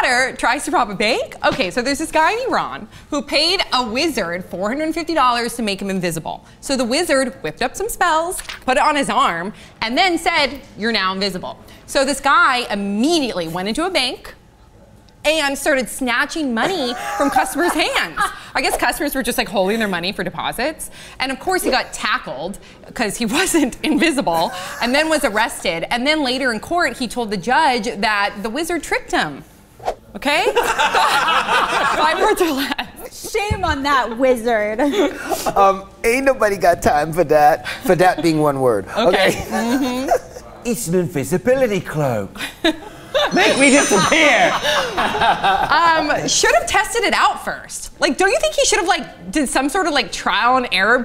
Potter tries to rob a bank. Okay, so there's this guy in Iran who paid a wizard $450 to make him invisible. So the wizard whipped up some spells, put it on his arm, and then said, "You're now invisible." So this guy immediately went into a bank and started snatching money from customers' hands. I guess customers were just like holding their money for deposits. And of course he got tackled because he wasn't invisible, and then was arrested. And then later in court, he told the judge that the wizard tricked him. Okay? 5 words or less. Shame on that wizard. Ain't nobody got time for that. For that being one word. Okay. Mm-hmm. It's an invisibility cloak. Make me disappear. Should have tested it out first. Like, don't you think he should have did some sort of trial and error,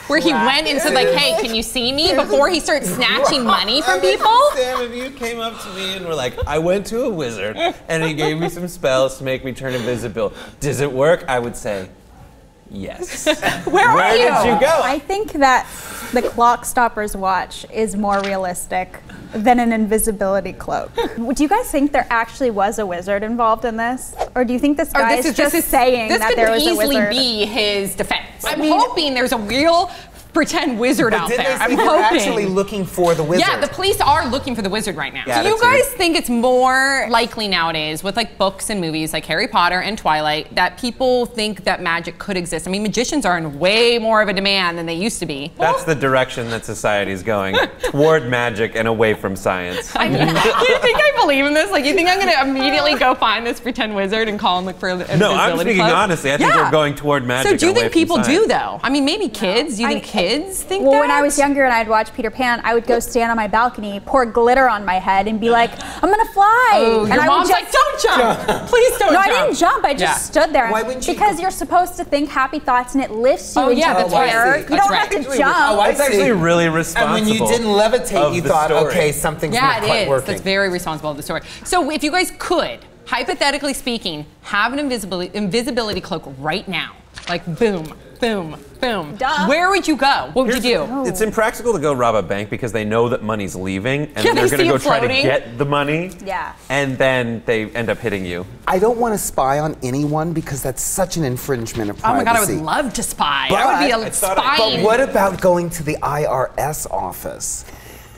where he went and said "Hey, can you see me?" before he starts snatching money from people? Sam, if you came up to me and were like, "I went to a wizard and he gave me some spells to make me turn invisible. Does it work?" I would say, yes. Where are you? Where did you go? I think that the clock stopper's watch is more realistic than an invisibility cloak. Do you guys think there actually was a wizard involved in this? Or do you think this guy is just saying that there was a wizard? This could easily be his defense. I'm hoping there's a real pretend wizard out there. I'm hoping. Actually looking for the wizard. Yeah, the police are looking for the wizard right now. Yeah, Do you guys think it's more likely nowadays with books and movies like Harry Potter and Twilight that people think that magic could exist? I mean, magicians are in way more of a demand than they used to be. That's the direction that society's going, toward magic and away from science. I mean, you think I believe in this? You think I'm going to immediately go find this pretend wizard and call him for an invisibility No, I'm speaking cloak? honestly. I think we're going toward magic. So do you think people do do though? I mean, maybe kids. Do you think kids think that? Well, when I was younger and I'd watch Peter Pan, I would go stand on my balcony, pour glitter on my head, and be like, "I'm gonna fly." Oh, and your mom's like, "Don't jump! Please don't No, jump." I didn't jump. I just stood there. Why wouldn't you? Because you're supposed to think happy thoughts and it lifts you into that's the air. right. You don't have to jump. It's actually really responsible. And when you didn't levitate, you thought, story. okay, something's not quite working. That's very responsible of the story. So if you guys could, hypothetically speaking, have an invisibility cloak right now, boom, boom, boom. Duh. Where would you go? What would you do? It's impractical to go rob a bank because they know that money's leaving, and then they're they going to see go it try to floating. get the money. Yeah. And then they end up hitting you. I don't want to spy on anyone because that's such an infringement of Oh privacy. my God, I would love to spy. But I would be a spying. But what about going to the IRS office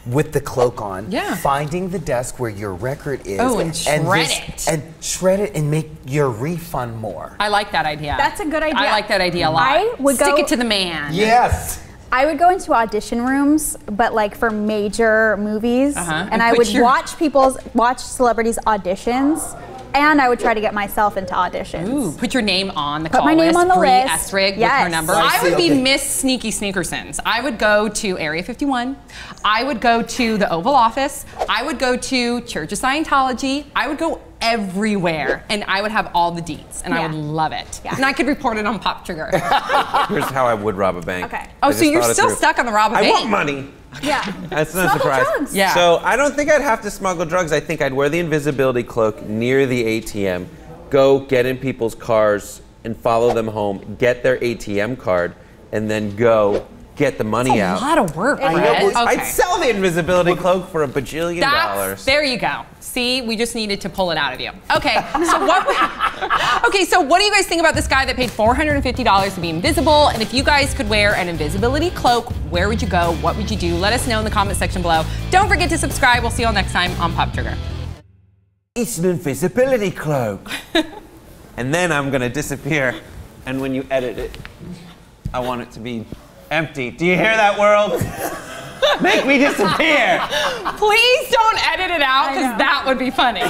with the cloak on, finding the desk where your record is, and shred it and make your refund more? I like that idea. That's a good idea. I like that idea a lot. I would Stick it to the man. Yes. I would go into audition rooms, but for major movies, and I would watch celebrities' auditions, and I would try to get myself into auditions. Ooh, put your name on the Put call my name list. on the Bree list. Essrig with Yes. her number. I I would see, be okay. Miss Sneaky Sneakersons. I would go to Area 51. I would go to the Oval Office. I would go to Church of Scientology. I would go everywhere, and I would have all the deets, and I would love it. Yeah. And I could report it on Pop Trigger. Here's how I would rob a bank. Okay. Oh, so you're still stuck on the rob a bank? I want money. Yeah. That's no Smuggle surprise. drugs. Yeah. So I don't think I'd have to smuggle drugs. I think I'd wear the invisibility cloak near the ATM, go get in people's cars and follow them home, get their ATM card, and then go get the money out. A lot of work, I know, Brett. but I'd sell the invisibility cloak for $1 bajillion. There you go. See, we just needed to pull it out of you. Okay, so what do you guys think about this guy that paid $450 to be invisible? And if you guys could wear an invisibility cloak, where would you go? What would you do? Let us know in the comment section below. Don't forget to subscribe. We'll see you all next time on Pop Trigger. It's an invisibility cloak. And then I'm gonna disappear. And when you edit it, I want it to be empty. Do you hear that, world? Make me disappear. Please don't edit it out, because that would be funny.